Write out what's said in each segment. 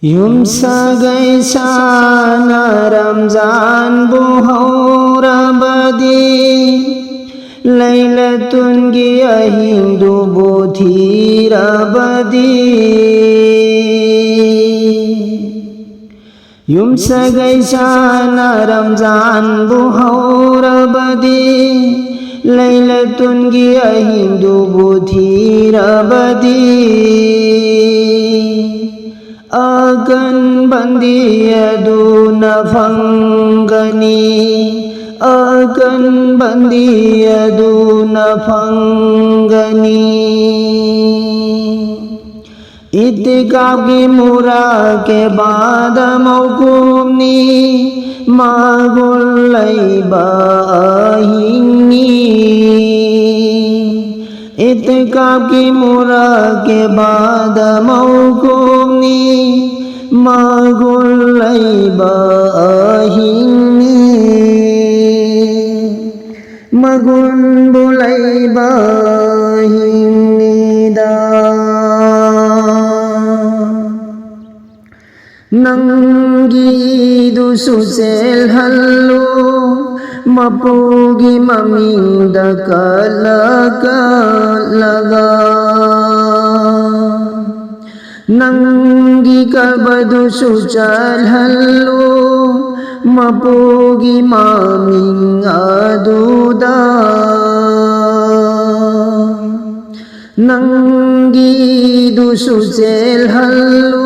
Yumsagai sana Ramzan buhaurabadi Laylatun giya Hindu buthirabadi Yumsagai sana Ramzan buhaurabadi Laylatun giya Hindu buthirabadi Akan bandiyadu nafangani Akan bandiyadu nafangani इत्तिकाफ की मुरा के बाद मौकूमनी मागुल्लैबाहिनी इत्तिकाफ की मुरा के बाद मौकूमनी मागुल्लैबाहिनी मगुल्लैबाहिनी Nanggi dususel hallu mapugi maminda kalaga Nanggi kalbadu sucal hallu mapugi maming aduda Nanggi dususel hallu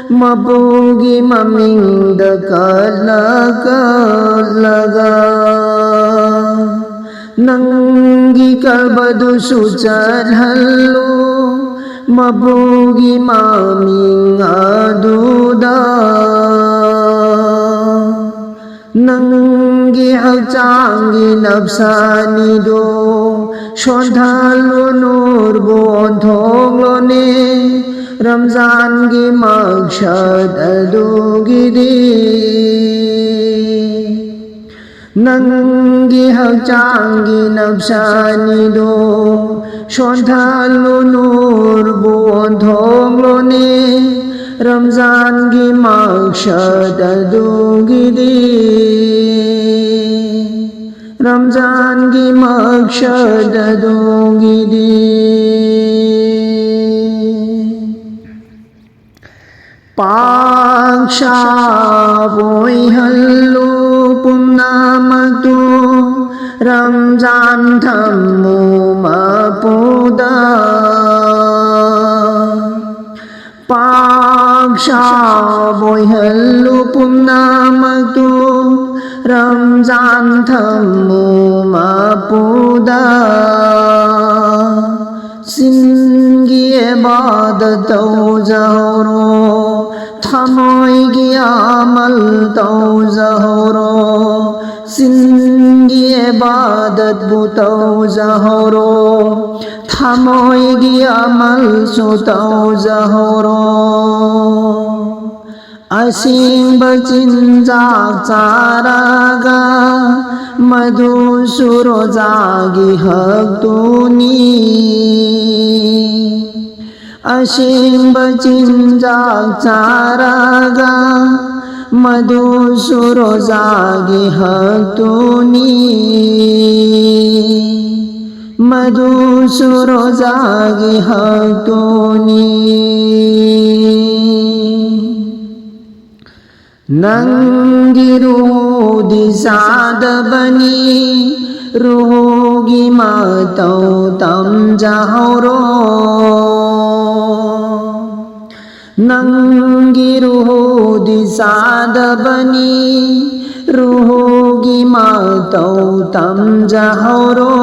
mapugi maminda kalaga Nanggi kalbadu sucal hallu mapugi maming aduda Nanggi hachangi nafsani do shodhalu nur bodhoglone Ramzan की मकसद अदोगिरी नंगी हचांगी नफसानी दो शोधालु नूर बोधोंगलो ने रमजान की मकसद अदोगिरी रमजान की मकसद अदोगिरी Pakshaboi hallu pumnamatu Ramzan thammu mapuda Pakshaboi hallu pumnamatu Ramzan thammu mapuda Singi ibadat tawzahro Thamoy amal tawzahro Singi ibadat bu tawzahro Thamoy amal so tawzahro Asim bachinjak charaga Madhu suro jagi hak tuni Asim bachinjak charaga Madhu suro jagi hak tuni Madhu suro jagi hak tuni Nanggi ruh di sada bani Rugi matau tam jahoro Nanggi ruh di sada bani Rugi matau tam jahoro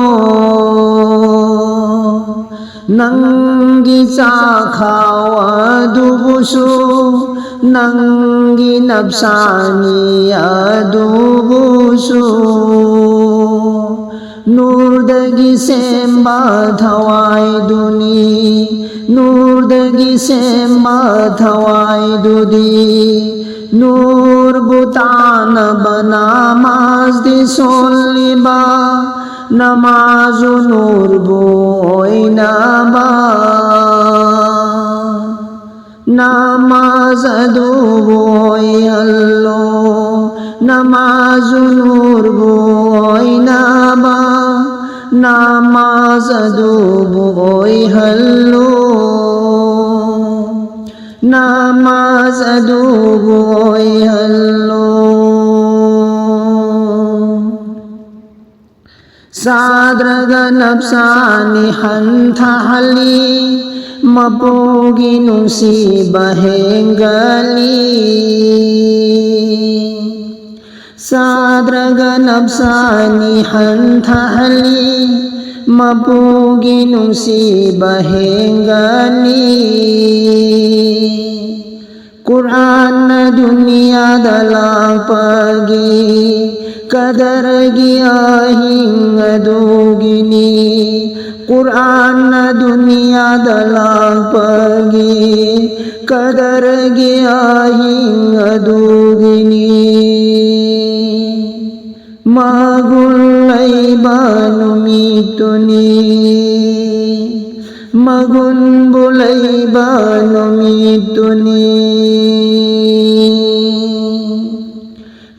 Nanggi sakhawa dubusu Nanggi nafsani adubusu Nur dagi semba thawai duni Nur dagi semba thawai dudi Nur butana bana mazdi soliba Namazu nur boy naba নামাজ আদু বই আল্লো নামাজুনুর বই নাবা নামাজ আদু বই hello নামাজ আদু বই hello Sadraga nafsani hantahali mapogi nungsi bahengali Sadraga nafsani hantahali mapogi nungsi bahengali Quran na dunia dalang pagi Kadar gya hinga dogini Quran na dunia dalang pagi Kadar gya hinga dogini Magulay banumituni Magun bulay banumituni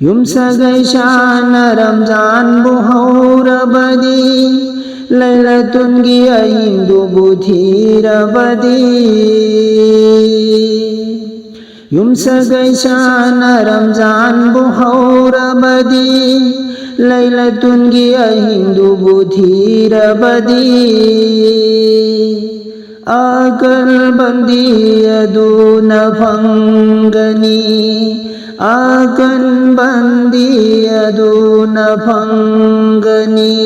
Yumsagay shana Ramzan buhaura badi Laylatun giya hindu budhira badi Yumsagay shana Ramzan buhaura badi Laylatun giya hindu budhira badi Akal bandi aduna fangani Akan bandi aduna fangani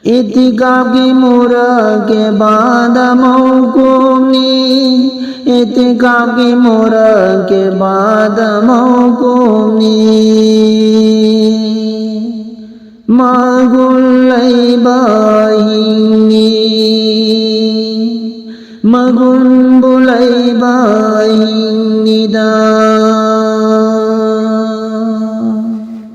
इतिकाफ की मुरा के बाद मौकूमी इतिकाफ की मुरा के बाद मौकूमी मगुल्लै बाहिनी मगुन बुलै